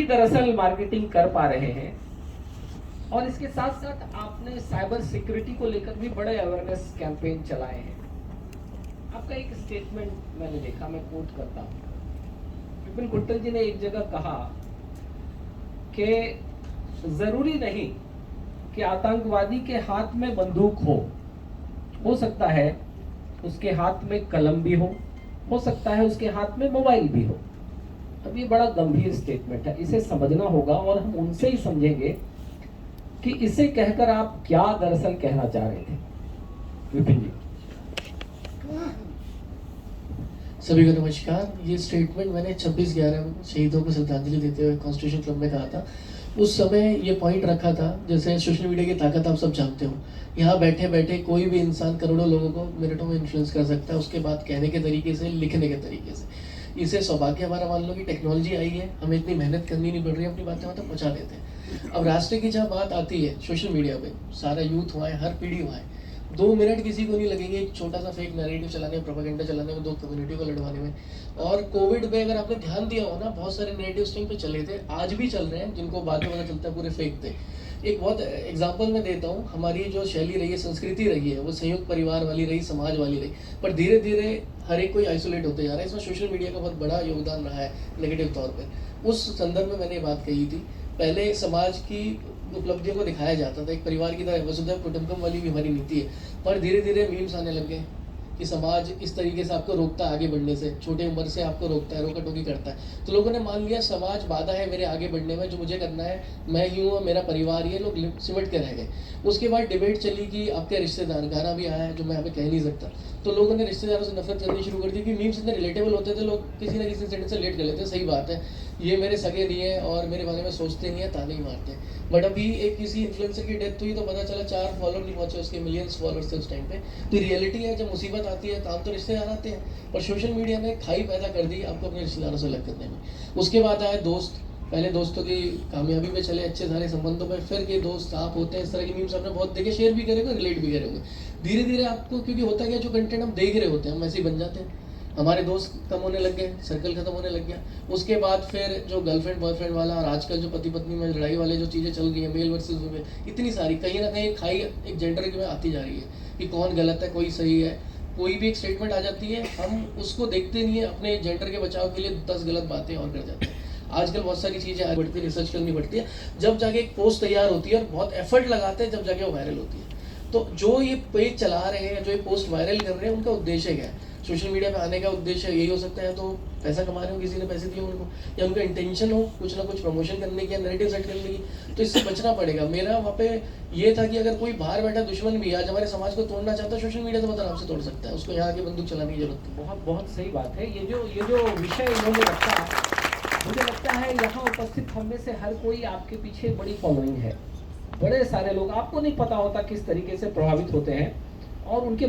दरअसल मार्केटिंग कर पा रहे हैं, और इसके साथ साथ आपने साइबर सिक्योरिटी को लेकर भी बड़े अवेयरनेस कैंपेन चलाए हैं। आपका एक स्टेटमेंट मैंने देखा, मैं कोट करता हूँ। विपिन गुट्टल जी ने एक जगह कहा कि जरूरी नहीं कि आतंकवादी के हाथ में बंदूक हो सकता है उसके हाथ में कलम भी हो सकता है उसके हाथ में मोबाइल भी हो। अब ये बड़ा गंभीर स्टेटमेंट है, इसे समझना होगा, और हम उनसे ही समझेंगे कि इसे कहकर आप क्या दरअसल कहना चाह रहे थे। विपिन जी। सभी को नमस्कार। ये स्टेटमेंट मैंने 26/11 शहीदों को श्रद्धांजलि देते हुए कॉन्स्टिट्यूशन क्लब में कहा था। उस समय ये पॉइंट रखा था, जैसे सोशल मीडिया की ताकत आप सब जानते हो, यहाँ बैठे बैठे कोई भी इंसान करोड़ों लोगों को मिनटों में इन्फ्लुएंस कर सकता है, उसके बाद कहने के तरीके से, लिखने के तरीके से। इसे सौभाग्य हमारा मान लो कि टेक्नोलॉजी आई है, हमें इतनी मेहनत करनी नहीं पड़ रही है, अपनी बातें मतलब पहुँचा देते हैं। अब राष्ट्र की जहाँ बात आती है सोशल मीडिया पे, सारा यूथ हुआ है, हर पीढ़ी हुआ है, 2 मिनट किसी को नहीं लगेंगे एक छोटा सा फेक नैरेटिव चलाने में, प्रोपेगेंडा चलाने में, 2 कम्युनिटी को लड़वाने में। और कोविड पे अगर आपने ध्यान दिया हो ना, बहुत सारे नैरेटिव उस टाइम पे चले थे, आज भी चल रहे हैं, जिनको बाद में पता चलता है पूरे फेक थे। एक बहुत एग्जांपल मैं देता हूँ, हमारी जो शैली रही है, संस्कृति रही है, वो संयुक्त परिवार वाली रही, समाज वाली रही, पर धीरे धीरे हर एक कोई आइसोलेट होते जा रहा है। इसमें सोशल मीडिया का बहुत बड़ा योगदान रहा है नेगेटिव तौर पर। उस संदर्भ में मैंने ये बात कही थी, पहले समाज की उपलब्धियों को दिखाया जाता था, एक परिवार की तरह वसुधैव कुटुंबकम वाली भी हमारी नीति है, पर धीरे धीरे मीम्स आने लग गए कि समाज इस तरीके से आपको रोकता है आगे बढ़ने से, छोटे उम्र से आपको रोकता है, रोका टोकी करता है। तो लोगों ने मान लिया समाज बाधा है मेरे आगे बढ़ने में, जो मुझे करना है मैं ही हूँ, मेरा परिवार ही है, लोग सिमट के रह गए। उसके बाद डिबेट चली कि आपके रिश्तेदार, गाना भी आया है जो मैं यहाँ पे कह नहीं सकता, तो लोगों ने रिश्तेदारों से नफरत करनी शुरू कर दी कि मीम्स इतने रिलेटेबल होते थे, लोग किसी ना किसी सेंटेंस से रिलेट कर लेते हैं, सही बात है, ये मेरे सगे नहीं है और मेरे बारे में सोचते नहीं है, ताने ही मारते हैं। बट अभी एक किसी इन्फ्लुएंसर की डेथ हुई तो पता चला 4 फॉलोअर नहीं पहुंचे, उसके मिलियंस फॉलोअर्स थे उस टाइम पे। तो रियलिटी है, जब मुसीबत आती है काम तो रिश्तेदार आते हैं, पर सोशल मीडिया ने खाई पैदा कर दी आपको अपने रिश्तेदारों से अलग करने में। उसके बाद आए दोस्त, पहले दोस्तों की कामयाबी पे चले, अच्छे सारे संबंधों पे, फिर के दोस्त आप होते हैं, इस तरह की मीम्स आपने बहुत देखे, शेयर भी करेंगे, रिलेट भी करेंगे। धीरे धीरे आपको, क्योंकि होता क्या, जो कंटेंट हम देख रहे होते हैं हम वैसे ही बन जाते हैं, हमारे दोस्त कम होने लग गए, सर्कल खत्म होने लग गया। उसके बाद फिर जो गर्लफ्रेंड बॉयफ्रेंड वाला, और आजकल जो पति पत्नी में लड़ाई वाले जो चीज़ें चल रही है, मेल वर्सेस फीमेल, इतनी सारी, कहीं ना कहीं खाई एक जेंडर की में आती जा रही है कि कौन गलत है कोई सही है। कोई भी एक स्टेटमेंट आ जाती है, हम उसको देखते नहीं है, अपने जेंडर के बचाव के लिए 10 गलत बातें और कर जाते हैं। आजकल बहुत सारी चीज़ें आगे बढ़ती है, रिसर्च करनी पड़ती है, जब जाके एक पोस्ट तैयार होती है और बहुत एफर्ट लगाते हैं, जब जाके वो वायरल होती है। तो जो ये पेज चला रहे हैं, जो ये पोस्ट वायरल कर रहे हैं, उनका उद्देश्य क्या है? सोशल मीडिया पे आने का उद्देश्य यही हो सकता है, तो पैसा कमा रहे हो, किसी ने पैसे दिए उनको, या उनका इंटेंशन हो कुछ ना कुछ प्रमोशन करने की या नैरेटिव सेट करने की, तो इससे बचना पड़ेगा। मेरा वहाँ पे ये था कि अगर कोई बाहर बैठा दुश्मन भी आज हमारे समाज को तोड़ना चाहता है, सोशल मीडिया से बहुत आराम से तोड़ सकता है, उसको यहाँ आके बंदूक चलाने की जरूरत है। बहुत बहुत सही बात है। ये जो विषय इन्होंने रखा, मुझे लगता है यहाँ उपस्थित हम में से हर कोई आपके पीछे बड़ी फॉलोइंग है, बड़े सारे लोग, आपको नहीं पता होता किस तरीके से प्रभावित होते हैं, और उनके